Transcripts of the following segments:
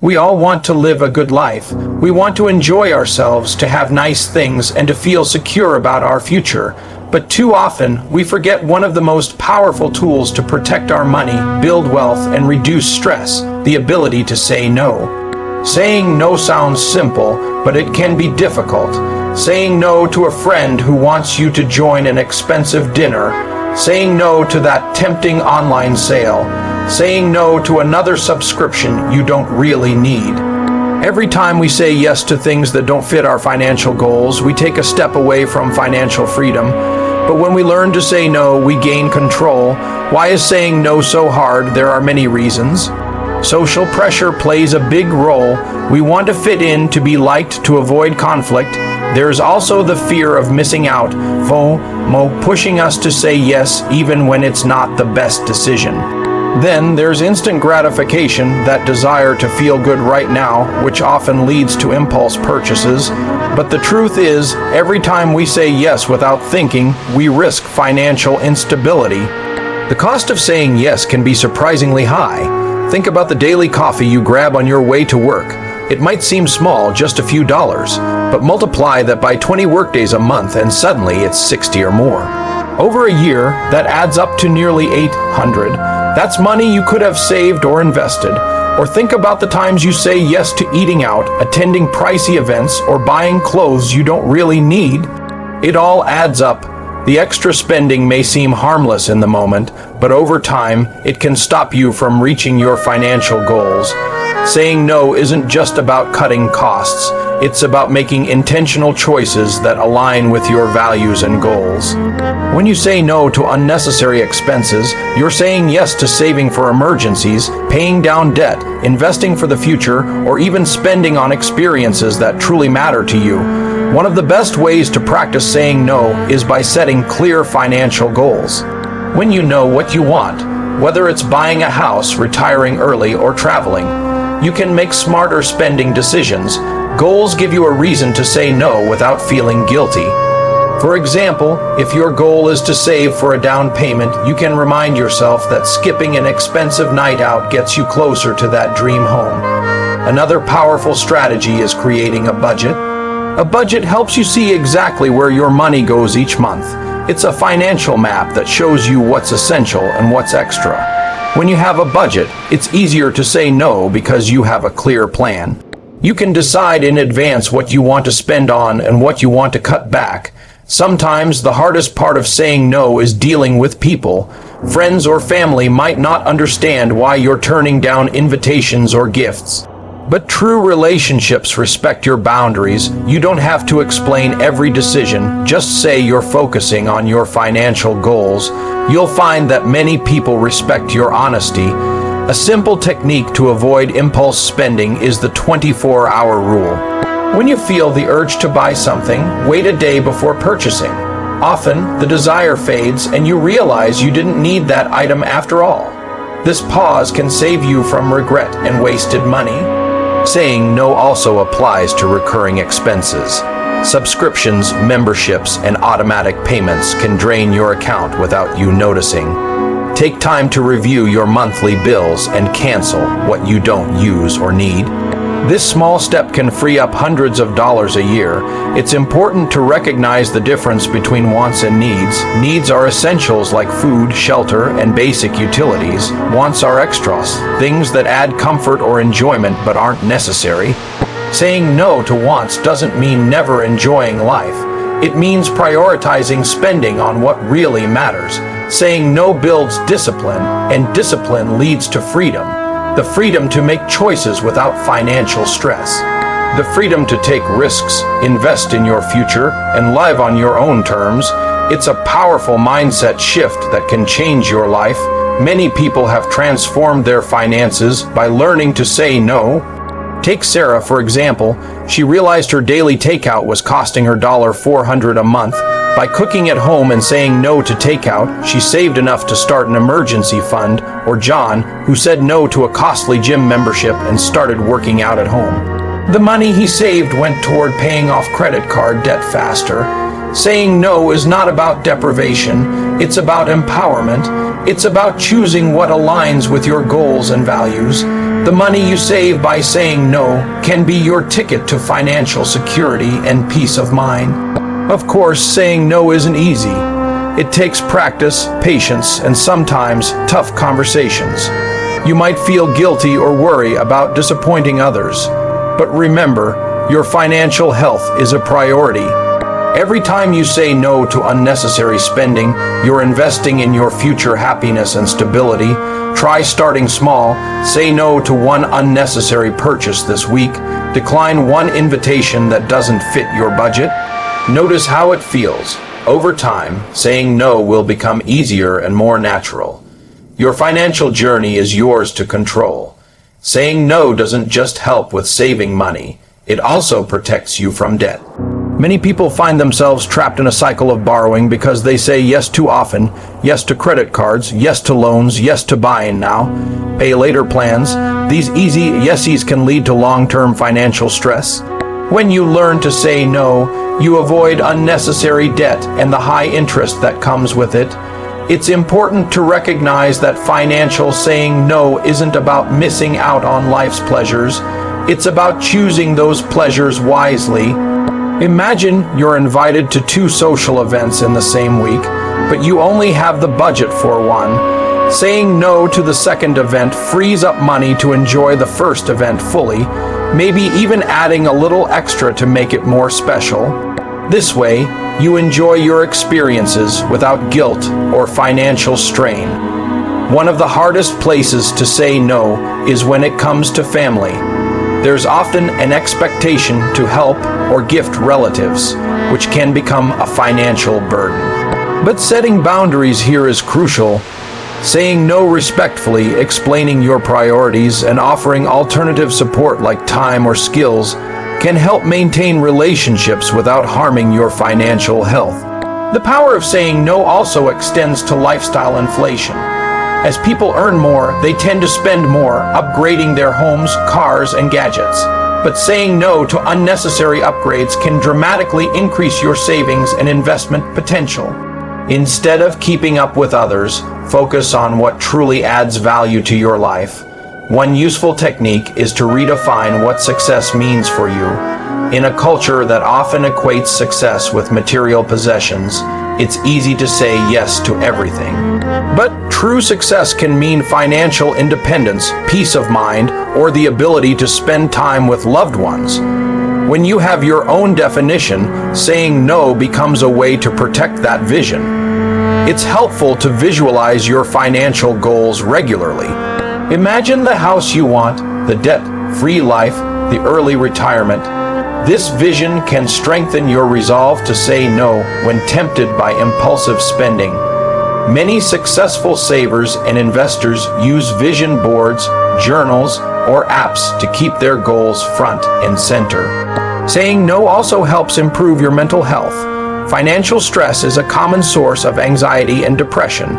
We all want to live a good life. We want to enjoy ourselves, to have nice things, and to feel secure about our future. But too often, we forget one of the most powerful tools to protect our money, build wealth, and reduce stress: the ability to say no. Saying no sounds simple, but it can be difficult. Saying no to a friend who wants you to join an expensive dinner. Saying no to that tempting online sale. Saying no to another subscription you don't really need. Every time we say yes to things that don't fit our financial goals, we take a step away from financial freedom. But when we learn to say no, we gain control. Why is saying no so hard? There are many reasons. Social pressure plays a big role. We want to fit in, to be liked, to avoid conflict. There's also the fear of missing out, FOMO, pushing us to say yes even when it's not the best decision. Then there's instant gratification, that desire to feel good right now, which often leads to impulse purchases. But the truth is, every time we say yes without thinking, we risk financial instability. The cost of saying yes can be surprisingly high. Think about the daily coffee you grab on your way to work. It might seem small, just a few dollars, but multiply that by 20 workdays a month and suddenly it's 60 or more. Over a year, that adds up to nearly $800. That's money you could have saved or invested. Or think about the times you say yes to eating out, attending pricey events, or buying clothes you don't really need. It all adds up. The extra spending may seem harmless in the moment, but over time, it can stop you from reaching your financial goals. Saying no isn't just about cutting costs. It's about making intentional choices that align with your values and goals. When you say no to unnecessary expenses, you're saying yes to saving for emergencies, paying down debt, investing for the future, or even spending on experiences that truly matter to you. One of the best ways to practice saying no is by setting clear financial goals. When you know what you want, whether it's buying a house, retiring early, or traveling, you can make smarter spending decisions. Goals give you a reason to say no without feeling guilty. For example, if your goal is to save for a down payment, you can remind yourself that skipping an expensive night out gets you closer to that dream home. Another powerful strategy is creating a budget. A budget helps you see exactly where your money goes each month. It's a financial map that shows you what's essential and what's extra. When you have a budget, it's easier to say no because you have a clear plan. You can decide in advance what you want to spend on and what you want to cut back. Sometimes the hardest part of saying no is dealing with people. Friends or family might not understand why you're turning down invitations or gifts. But true relationships respect your boundaries. You don't have to explain every decision. Just say you're focusing on your financial goals. You'll find that many people respect your honesty. A simple technique to avoid impulse spending is the 24-hour rule. When you feel the urge to buy something, wait a day before purchasing. Often, the desire fades and you realize you didn't need that item after all. This pause can save you from regret and wasted money. Saying no also applies to recurring expenses. Subscriptions, memberships, and automatic payments can drain your account without you noticing. Take time to review your monthly bills and cancel what you don't use or need. This small step can free up hundreds of dollars a year. It's important to recognize the difference between wants and needs. Needs are essentials like food, shelter, and basic utilities. Wants are extras, things that add comfort or enjoyment but aren't necessary. Saying no to wants doesn't mean never enjoying life. It means prioritizing spending on what really matters. Saying no builds discipline, and discipline leads to freedom. The freedom to make choices without financial stress. The freedom to take risks, invest in your future, and live on your own terms. It's a powerful mindset shift that can change your life. Many people have transformed their finances by learning to say no. Take Sarah, for example. She realized her daily takeout was costing her $400 a month. By cooking at home and saying no to takeout, she saved enough to start an emergency fund. Or John, who said no to a costly gym membership and started working out at home. The money he saved went toward paying off credit card debt faster. Saying no is not about deprivation, it's about empowerment. It's about choosing what aligns with your goals and values. The money you save by saying no can be your ticket to financial security and peace of mind. Of course, saying no isn't easy. It takes practice, patience, and sometimes tough conversations. You might feel guilty or worry about disappointing others. But remember, your financial health is a priority. Every time you say no to unnecessary spending, you're investing in your future happiness and stability. Try starting small. Say no to one unnecessary purchase this week. Decline one invitation that doesn't fit your budget. Notice how it feels. Over time, saying no will become easier and more natural. Your financial journey is yours to control. Saying no doesn't just help with saving money, it also protects you from debt. Many people find themselves trapped in a cycle of borrowing because they say yes too often, yes to credit cards, yes to loans, yes to buying now, pay later plans. These easy yesies can lead to long-term financial stress. When you learn to say no, you avoid unnecessary debt and the high interest that comes with it. It's important to recognize that financial saying no isn't about missing out on life's pleasures. It's about choosing those pleasures wisely. Imagine you're invited to 2 social events in the same week, but you only have the budget for one. Saying no to the second event frees up money to enjoy the first event fully, maybe even adding a little extra to make it more special. This way, you enjoy your experiences without guilt or financial strain. One of the hardest places to say no is when it comes to family. There's often an expectation to help or gift relatives, which can become a financial burden. But setting boundaries here is crucial. Saying no respectfully, explaining your priorities, and offering alternative support like time or skills can help maintain relationships without harming your financial health. The power of saying no also extends to lifestyle inflation. As people earn more, they tend to spend more, upgrading their homes, cars, and gadgets. But saying no to unnecessary upgrades can dramatically increase your savings and investment potential. Instead of keeping up with others, focus on what truly adds value to your life. One useful technique is to redefine what success means for you. In a culture that often equates success with material possessions, it's easy to say yes to everything. But true success can mean financial independence, peace of mind, or the ability to spend time with loved ones. When you have your own definition, saying no becomes a way to protect that vision. It's helpful to visualize your financial goals regularly. Imagine the house you want, the debt-free life, the early retirement. This vision can strengthen your resolve to say no when tempted by impulsive spending. Many successful savers and investors use vision boards, journals, or apps to keep their goals front and center. Saying no also helps improve your mental health. Financial stress is a common source of anxiety and depression.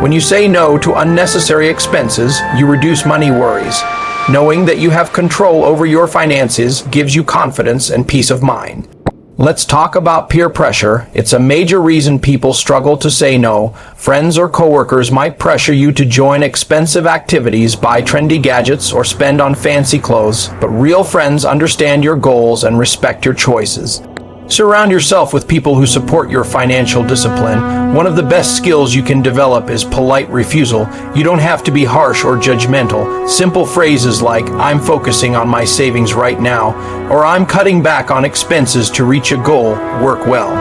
When you say no to unnecessary expenses, you reduce money worries. Knowing that you have control over your finances gives you confidence and peace of mind. Let's talk about peer pressure. It's a major reason people struggle to say no. Friends or coworkers might pressure you to join expensive activities, buy trendy gadgets, or spend on fancy clothes, but real friends understand your goals and respect your choices. Surround yourself with people who support your financial discipline. One of the best skills you can develop is polite refusal. You don't have to be harsh or judgmental. Simple phrases like, "I'm focusing on my savings right now," or "I'm cutting back on expenses to reach a goal," work well.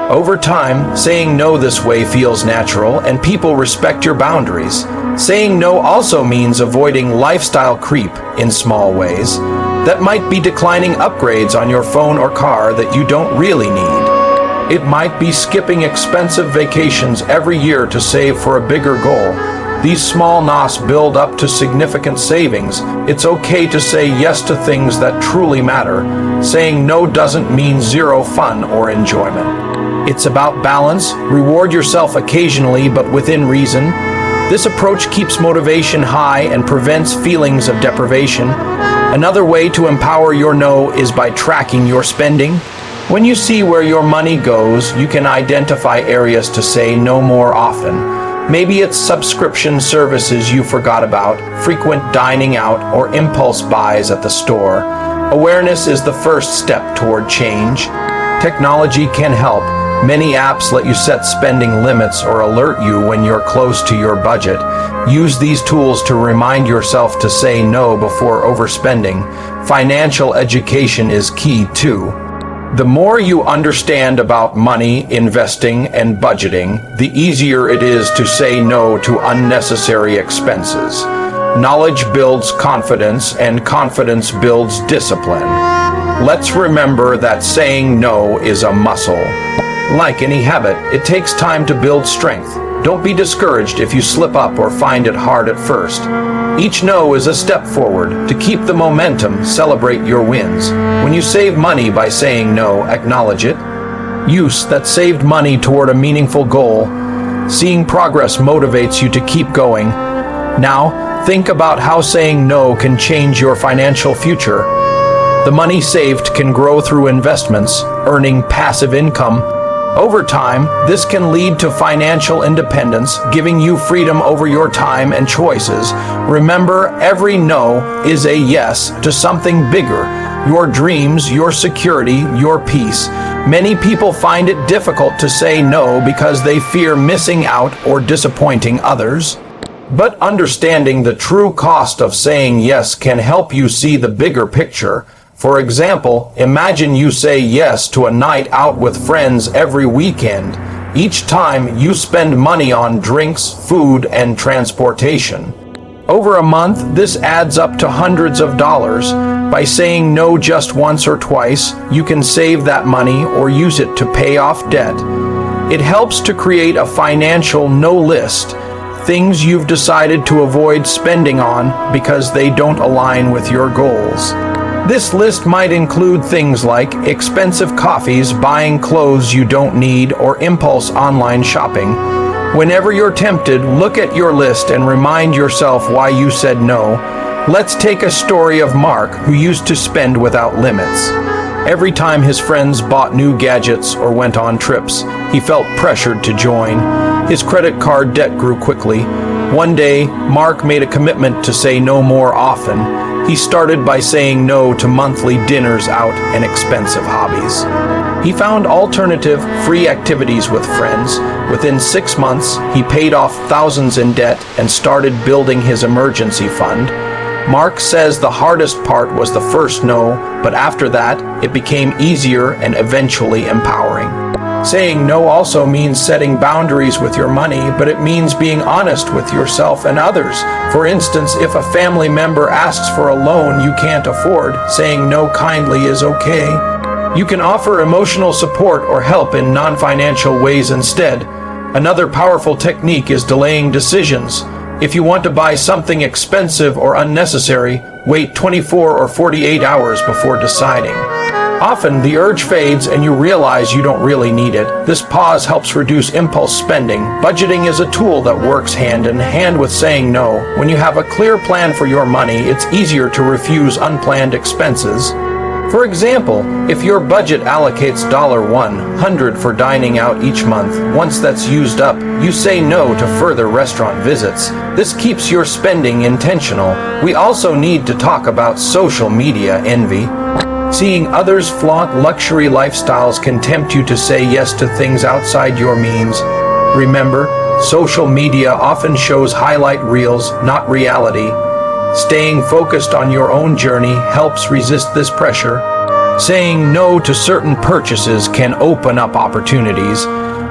Over time, saying no this way feels natural, and people respect your boundaries. Saying no also means avoiding lifestyle creep in small ways. That might be declining upgrades on your phone or car that you don't really need. It might be skipping expensive vacations every year to save for a bigger goal. These small nos build up to significant savings. It's okay to say yes to things that truly matter. Saying no doesn't mean zero fun or enjoyment. It's about balance. Reward yourself occasionally, but within reason. This approach keeps motivation high and prevents feelings of deprivation. Another way to empower your no is by tracking your spending. When you see where your money goes, you can identify areas to say no more often. Maybe it's subscription services you forgot about, frequent dining out, or impulse buys at the store. Awareness is the first step toward change. Technology can help. Many apps let you set spending limits or alert you when you're close to your budget. Use these tools to remind yourself to say no before overspending. Financial education is key too. The more you understand about money, investing, and budgeting, the easier it is to say no to unnecessary expenses. Knowledge builds confidence, and confidence builds discipline. Let's remember that saying no is a muscle. Like any habit, it takes time to build strength. Don't be discouraged if you slip up or find it hard at first. Each no is a step forward. To keep the momentum, celebrate your wins. When you save money by saying no, acknowledge it. Use that saved money toward a meaningful goal. Seeing progress motivates you to keep going. Now, think about how saying no can change your financial future. The money saved can grow through investments, earning passive income. Over time, this can lead to financial independence, giving you freedom over your time and choices. Remember, every no is a yes to something bigger. Your dreams, your security, your peace. Many people find it difficult to say no because they fear missing out or disappointing others. But understanding the true cost of saying yes can help you see the bigger picture. For example, imagine you say yes to a night out with friends every weekend. Each time you spend money on drinks, food, and transportation. Over a month, this adds up to hundreds of dollars. By saying no just once or twice, you can save that money or use it to pay off debt. It helps to create a financial no list. Things you've decided to avoid spending on because they don't align with your goals. This list might include things like expensive coffees, buying clothes you don't need, or impulse online shopping. Whenever you're tempted, look at your list and remind yourself why you said no. Let's take a story of Mark, who used to spend without limits. Every time his friends bought new gadgets or went on trips, he felt pressured to join. His credit card debt grew quickly. One day, Mark made a commitment to say no more often. He started by saying no to monthly dinners out and expensive hobbies. He found alternative, free activities with friends. Within 6 months, he paid off thousands in debt and started building his emergency fund. Mark says the hardest part was the first no, but after that, it became easier and eventually empowering. Saying no also means setting boundaries with your money, but it means being honest with yourself and others. For instance, if a family member asks for a loan you can't afford, saying no kindly is okay. You can offer emotional support or help in non-financial ways instead. Another powerful technique is delaying decisions. If you want to buy something expensive or unnecessary, wait 24 or 48 hours before deciding. Often, the urge fades and you realize you don't really need it. This pause helps reduce impulse spending. Budgeting is a tool that works hand in hand with saying no. When you have a clear plan for your money, it's easier to refuse unplanned expenses. For example, if your budget allocates $100 for dining out each month, once that's used up, you say no to further restaurant visits. This keeps your spending intentional. We also need to talk about social media envy. Seeing others flaunt luxury lifestyles can tempt you to say yes to things outside your means. Remember, social media often shows highlight reels, not reality. Staying focused on your own journey helps resist this pressure. Saying no to certain purchases can open up opportunities.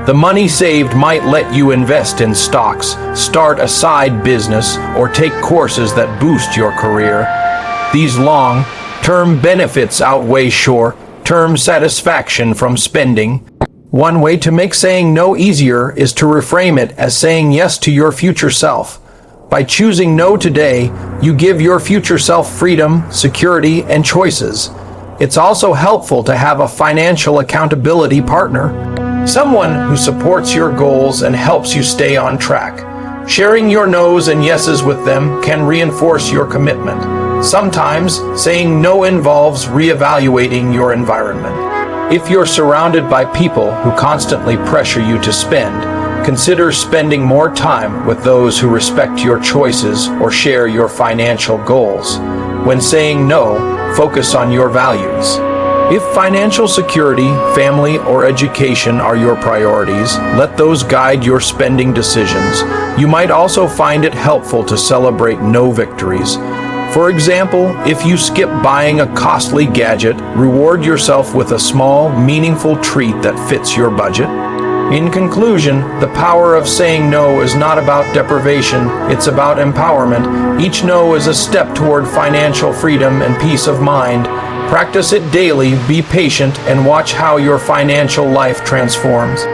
The money saved might let you invest in stocks, start a side business, or take courses that boost your career. These long-term benefits outweigh short-term satisfaction from spending. One way to make saying no easier is to reframe it as saying yes to your future self. By choosing no today, you give your future self freedom, security, and choices. It's also helpful to have a financial accountability partner, someone who supports your goals and helps you stay on track. Sharing your no's and yeses with them can reinforce your commitment. Sometimes, saying no involves reevaluating your environment. If you're surrounded by people who constantly pressure you to spend, Consider spending more time with those who respect your choices or share your financial goals. When saying no, focus on your values. If financial security, family, or education are your priorities, let those guide your spending decisions. You might also find it helpful to celebrate no victories. For example, if you skip buying a costly gadget, reward yourself with a small, meaningful treat that fits your budget. In conclusion, the power of saying no is not about deprivation, it's about empowerment. Each no is a step toward financial freedom and peace of mind. Practice it daily, be patient, and watch how your financial life transforms.